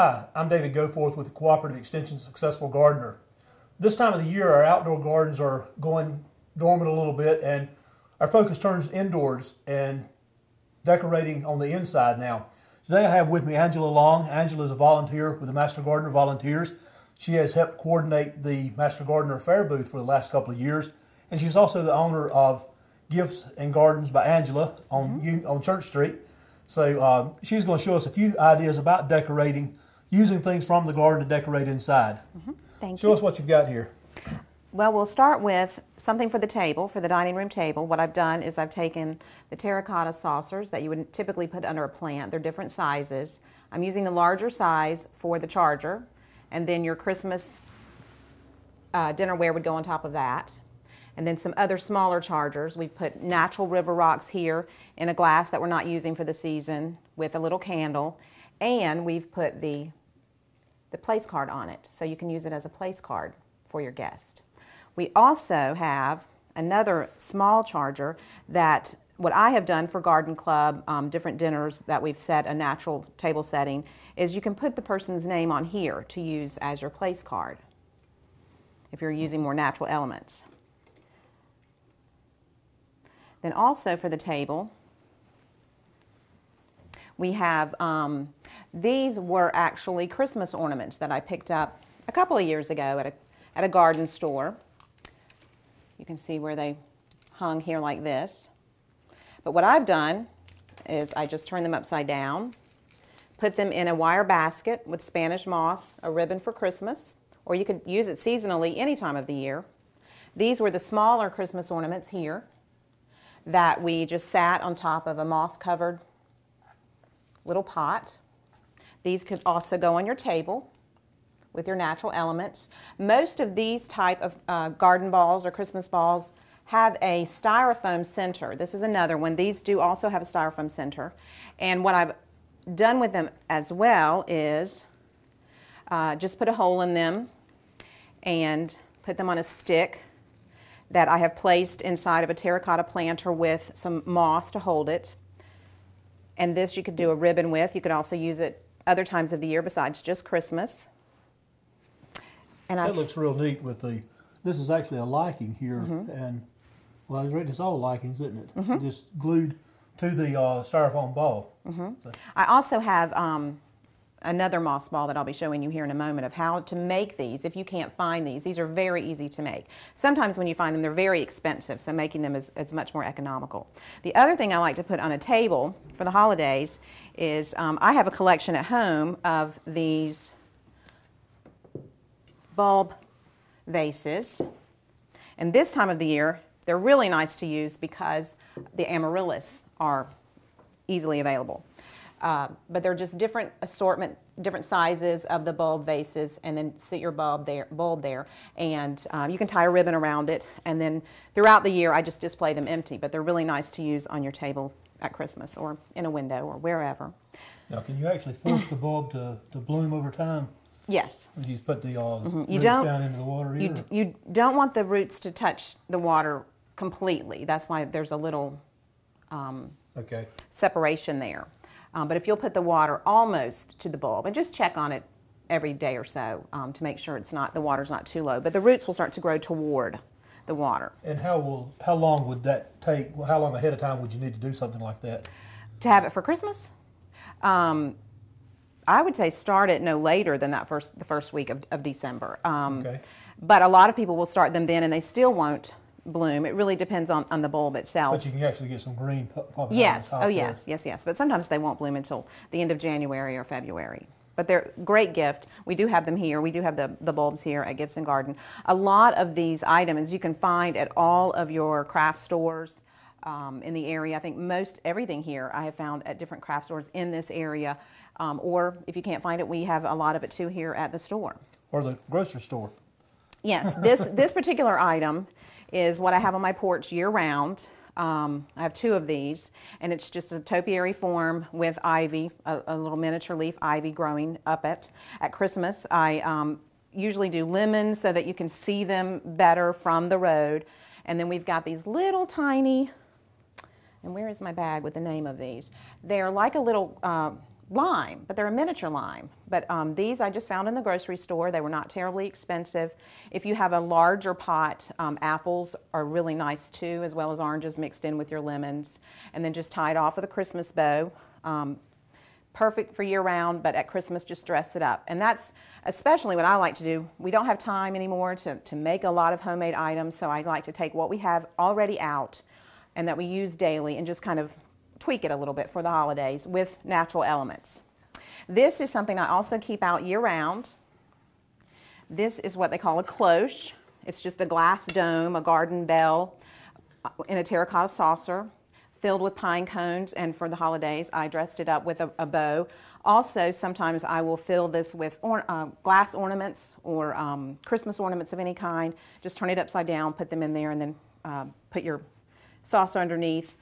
Hi, I'm David Goforth with the Cooperative Extension Successful Gardener. This time of the year, our outdoor gardens are going dormant a little bit, and our focus turns indoors and decorating on the inside now. Today I have with me Angela Long. Angela is a volunteer with the Master Gardener Volunteers. She has helped coordinate the Master Gardener Fair booth for the last couple of years, and she's also the owner of Gifts and Gardens by Angela on Church Street. So she's going to show us a few ideas about decorating, using things from the garden to decorate inside. Thank you. Show us what you've got here. Well, we'll start with something for the table, for the dining room table. What I've done is I've taken the terracotta saucers that you would typically put under a plant. They're different sizes. I'm using the larger size for the charger, and then your Christmas dinnerware would go on top of that. And then some other smaller chargers. We've put natural river rocks here in a glass that we're not using for the season with a little candle. And we've put the place card on it, so you can use it as a place card for your guest. We also have another small charger that what I have done for Garden Club, different dinners that we've set a natural table setting, is you can put the person's name on here to use as your place card if you're using more natural elements. Then also for the table, we have, these were actually Christmas ornaments that I picked up a couple of years ago at a garden store. You can see where they hung here like this. But what I've done is I just turn them upside down, put them in a wire basket with Spanish moss, a ribbon for Christmas, or you could use it seasonally any time of the year. These were the smaller Christmas ornaments here that we just sat on top of a moss-covered little pot. These could also go on your table with your natural elements. Most of these type of garden balls or Christmas balls have a styrofoam center. This is another one. These do also have a styrofoam center. And what I've done with them as well is just put a hole in them and put them on a stick that I have placed inside of a terracotta planter with some moss to hold it. And this you could do a ribbon with. You could also use it other times of the year besides just Christmas. And that looks real neat with this is actually a lichen here, and well, it's all lichens, isn't it? Just glued to the styrofoam ball. So. I also have another moss ball that I'll be showing you here in a moment of how to make these if you can't find these. These are very easy to make. Sometimes when you find them, they're very expensive, so making them is much more economical. The other thing I like to put on a table for the holidays is I have a collection at home of these bulb vases. And this time of the year, they're really nice to use because the amaryllis are easily available. But they're just different assortment, different sizes of the bulb vases, and then sit your bulb there, and you can tie a ribbon around it, and then throughout the year I just display them empty, but they're really nice to use on your table at Christmas or in a window or wherever. Now, can you actually force the bulb to bloom over time? Yes. Or you put the roots down into the water here? You don't want the roots to touch the water completely. That's why there's a little separation there. But if you'll put the water almost to the bulb, and just check on it every day or so to make sure the water's not too low, but the roots will start to grow toward the water. And how long would that take? How long ahead of time would you need to do something like that? To have it for Christmas? I would say start it no later than the first week of December. But a lot of people will start them then and they still won't bloom. It really depends on the bulb itself. But you can actually get some green popping yes. out. Yes. But sometimes they won't bloom until the end of January or February. But they're a great gift. We do have them here. We do have the bulbs here at Gifts and Garden. A lot of these items you can find at all of your craft stores in the area. I think most everything here I have found at different craft stores in this area. Or if you can't find it, we have a lot of it too here at the store. Or the grocery store. Yes. This particular item is what I have on my porch year-round. I have two of these, and it's just a topiary form with ivy, a little miniature leaf ivy growing up it. At Christmas, I usually do lemons so that you can see them better from the road. And then we've got these little tiny, and where is my bag with the name of these? They're like a little lime, but they're a miniature lime. But these I just found in the grocery store. They were not terribly expensive. If you have a larger pot, apples are really nice too, as well as oranges mixed in with your lemons. And then just tie it off with a Christmas bow. Perfect for year-round, but at Christmas just dress it up. And that's especially what I like to do. We don't have time anymore to make a lot of homemade items, so I like to take what we have already out and that we use daily and just kind of tweak it a little bit for the holidays with natural elements. This is something I also keep out year-round. This is what they call a cloche. It's just a glass dome, a garden bell in a terracotta saucer, filled with pine cones, and for the holidays I dressed it up with a bow. Also, sometimes I will fill this with glass ornaments or Christmas ornaments of any kind. Just turn it upside down, put them in there, and then put your saucer underneath.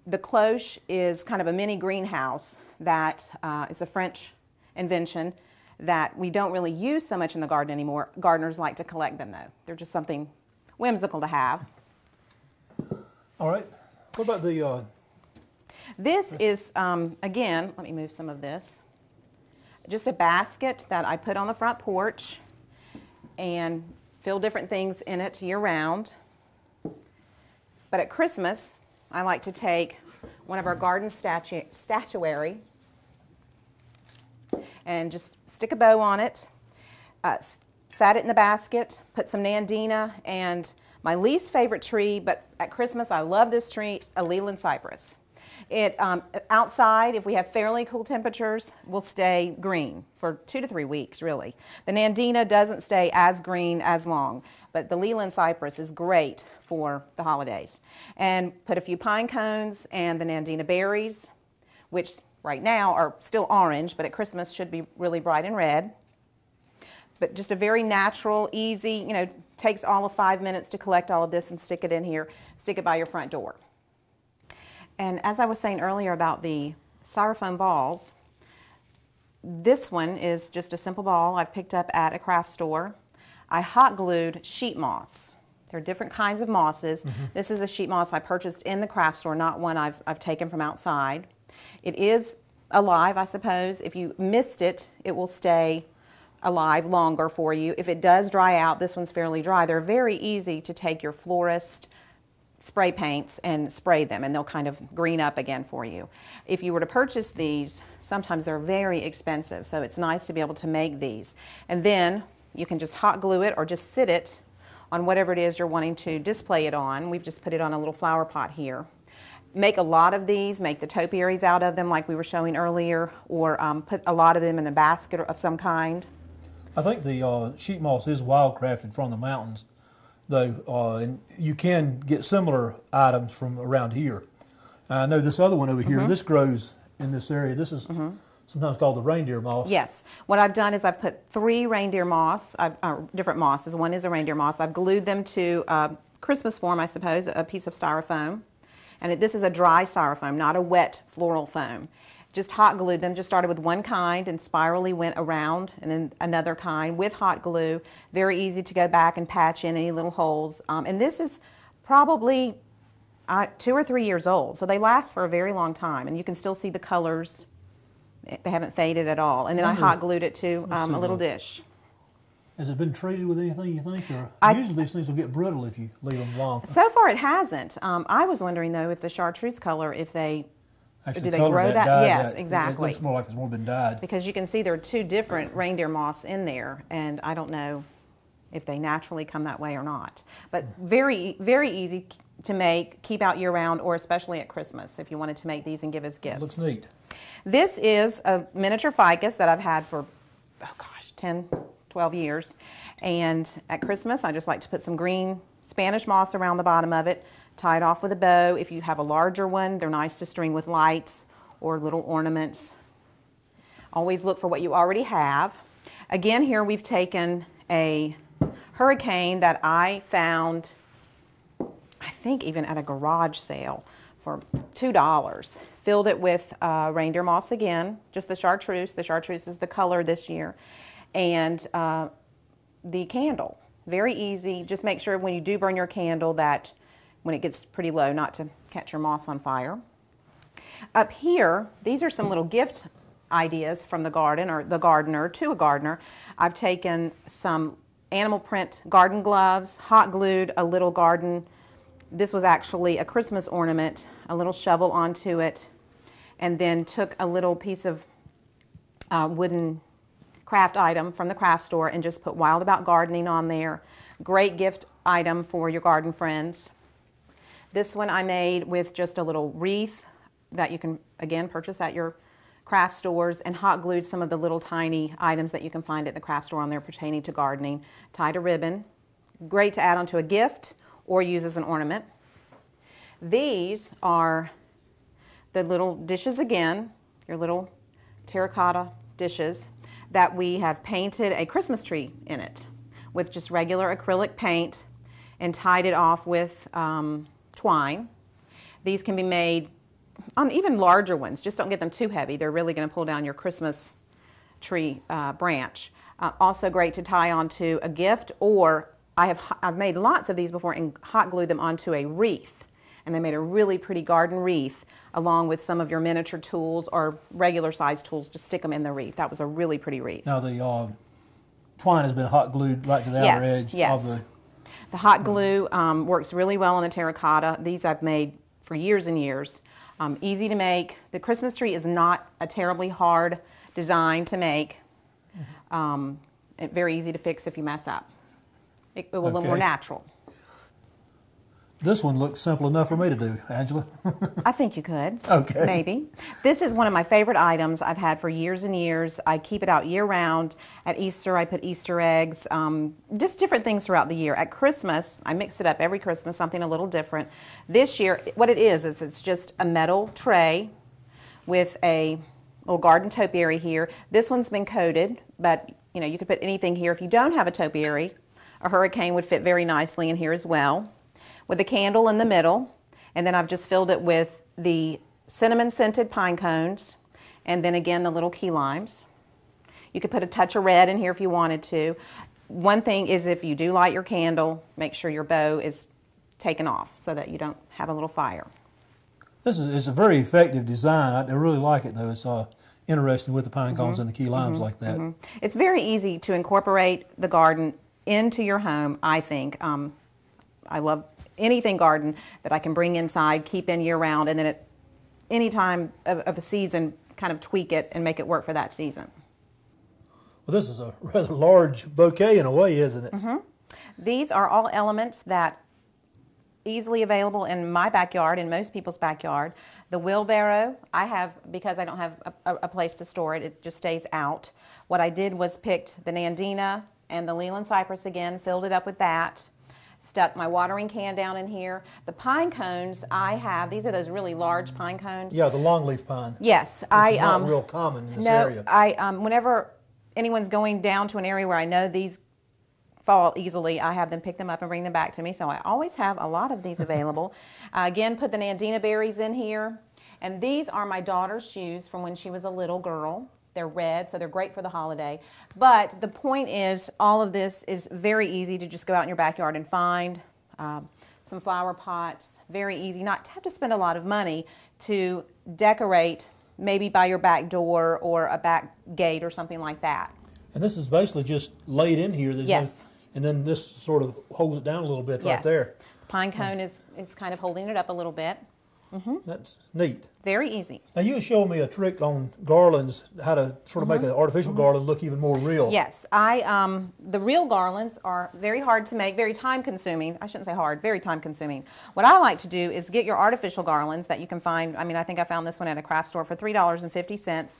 The cloche is kind of a mini greenhouse that is a French invention that we don't really use so much in the garden anymore. Gardeners like to collect them though. They're just something whimsical to have. All right. What about the... This is, again, let me move some of this. Just a basket that I put on the front porch and fill different things in it year-round. But at Christmas, I like to take one of our garden statuary and just stick a bow on it, sat it in the basket, put some Nandina, and my least favorite tree, but at Christmas I love this tree, a Leland cypress. It, outside, if we have fairly cool temperatures, will stay green for 2 to 3 weeks, really. The Nandina doesn't stay as green as long, but the Leland cypress is great for the holidays. And put a few pine cones and the Nandina berries, which right now are still orange, but at Christmas should be really bright and red. But just a very natural, easy, takes all of 5 minutes to collect all of this and stick it in here, stick it by your front door. And as I was saying earlier about the styrofoam balls, this one is just a simple ball I've picked up at a craft store. I hot glued sheet moss. There are different kinds of mosses. Mm-hmm. This is a sheet moss I purchased in the craft store, not one I've taken from outside. It is alive, I suppose. If you missed it, it will stay alive longer for you. If it does dry out, this one's fairly dry. They're very easy to take your florist spray paints and spray them, and they'll kind of green up again for you. If you were to purchase these, sometimes they're very expensive, so it's nice to be able to make these. And then you can just hot glue it or just sit it on whatever it is you're wanting to display it on. We've just put it on a little flower pot here. Make a lot of these, make the topiaries out of them like we were showing earlier, or put a lot of them in a basket of some kind. I think the sheet moss is wildcrafted from the mountains, though, and you can get similar items from around here. I know this other one over here, this grows in this area. This is sometimes called the reindeer moss. Yes. What I've done is I've put 3 reindeer moss, different mosses. One is a reindeer moss. I've glued them to Christmas form, I suppose, a piece of styrofoam. And this is a dry styrofoam, not a wet floral foam. Just hot glued them, just started with one kind and spirally went around, and then another kind with hot glue. Very easy to go back and patch in any little holes. And this is probably 2 or 3 years old, so they last for a very long time, and you can still see the colors. They haven't faded at all. And then I hot glued it to a little dish. Has it been treated with anything, you think? Or usually these things will get brittle if you leave them long. So far it hasn't. I was wondering, though, if the chartreuse color, if they... Actually, do they grow that? Yes, that. exactly. It looks more like it's more been dyed. Because you can see there are 2 different reindeer moss in there, and I don't know if they naturally come that way or not. But very, very easy to make, keep out year-round, or especially at Christmas if you wanted to make these and give as gifts. It looks neat. This is a miniature ficus that I've had for, 10, 12 years. And at Christmas, I just like to put some green Spanish moss around the bottom of it, tie it off with a bow. If you have a larger one, they're nice to string with lights or little ornaments. Always look for what you already have. Again, here we've taken a hurricane that I found, I think even at a garage sale for $2. Filled it with reindeer moss again, just the chartreuse. The chartreuse is the color this year. And the candle, very easy. Just make sure when you do burn your candle that when it gets pretty low, not to catch your moss on fire. Up here, these are some little gift ideas from the garden, or the gardener to a gardener. I've taken some animal print garden gloves, hot glued a little garden. This was actually a Christmas ornament, a little shovel onto it, and then took a little piece of wooden craft item from the craft store and just put Wild About Gardening on there. Great gift item for your garden friends. This one I made with just a little wreath that you can, again, purchase at your craft stores, and hot glued some of the little tiny items that you can find at the craft store on there pertaining to gardening. Tied a ribbon. Great to add onto a gift or use as an ornament. These are the little dishes again, your little terracotta dishes that we have painted a Christmas tree in it with just regular acrylic paint and tied it off with twine. These can be made on even larger ones. Just don't get them too heavy. They're really going to pull down your Christmas tree branch. Also great to tie onto a gift, or I've made lots of these before and hot glued them onto a wreath. And they made a really pretty garden wreath along with some of your miniature tools or regular size tools. Just stick them in the wreath. That was a really pretty wreath. Now the twine has been hot glued right to the outer edge of the hot glue works really well on the terracotta. These I've made for years and years. Easy to make. The Christmas tree is not a terribly hard design to make. Very easy to fix if you mess up. It will look more natural. This one looks simple enough for me to do, Angela. I think you could. Okay. Maybe. This is one of my favorite items I've had for years and years. I keep it out year round. At Easter, I put Easter eggs, just different things throughout the year. At Christmas, I mix it up every Christmas, something a little different. This year, what it is it's just a metal tray with a little garden topiary here. This one's been coated, but you could put anything here. If you don't have a topiary, a hurricane would fit very nicely in here as well, with a candle in the middle, and then I've just filled it with the cinnamon scented pine cones, and then again the little key limes. You could put a touch of red in here if you wanted to. One thing is, if you do light your candle, make sure your bow is taken off so that you don't have a little fire. This is a very effective design. I really like it though. It's interesting with the pine cones and the key limes like that. It's very easy to incorporate the garden into your home, I think. I love anything garden that I can bring inside, keep in year round, and then at any time of a season, kind of tweak it and make it work for that season. Well, this is a rather large bouquet in a way, isn't it? These are all elements that easily available in my backyard, in most people's backyard. The wheelbarrow, I have, because I don't have a place to store it, it just stays out. What I did was picked the Nandina and the Leland cypress again, filled it up with that. Stuck my watering can down in here. The pine cones I have, these are those really large pine cones. Yeah, the longleaf pine. Yes. It's not real common in this area. Whenever anyone's going down to an area where I know these fall easily, I have them pick them up and bring them back to me. So I always have a lot of these available. Again, put the Nandina berries in here. And these are my daughter's shoes from when she was a little girl. They're red, so they're great for the holiday. But the point is, all of this is very easy to just go out in your backyard and find. Some flower pots, very easy. Not to have to spend a lot of money to decorate, maybe by your back door or a back gate or something like that. And this is basically just laid in here. Yes. And then this sort of holds it down a little bit right there. The pine cone is kind of holding it up a little bit. That's neat. Very easy. Now you were showing me a trick on garlands, how to sort of make an artificial garland look even more real. Yes, the real garlands are very hard to make, very time consuming. I shouldn't say hard, very time consuming. What I like to do is get your artificial garlands that you can find. I think I found this one at a craft store for $3.50.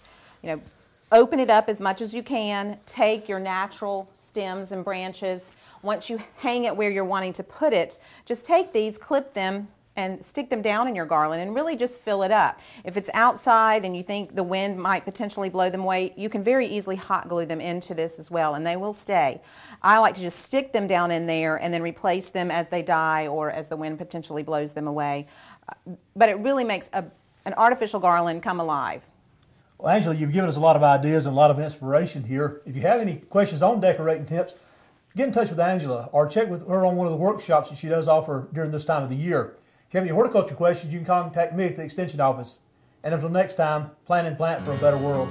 Open it up as much as you can. Take your natural stems and branches. Once you hang it where you're wanting to put it, just take these, clip them, and stick them down in your garland and really just fill it up. If it's outside and you think the wind might potentially blow them away, you can very easily hot glue them into this as well, and they will stay. I like to just stick them down in there and then replace them as they die or as the wind potentially blows them away. But it really makes an artificial garland come alive. Well, Angela, you've given us a lot of ideas and a lot of inspiration here. If you have any questions on decorating tips, get in touch with Angela or check with her on one of the workshops that she does offer during this time of the year. If you have any horticulture questions, you can contact me at the Extension office. And until next time, plan and plant for a better world.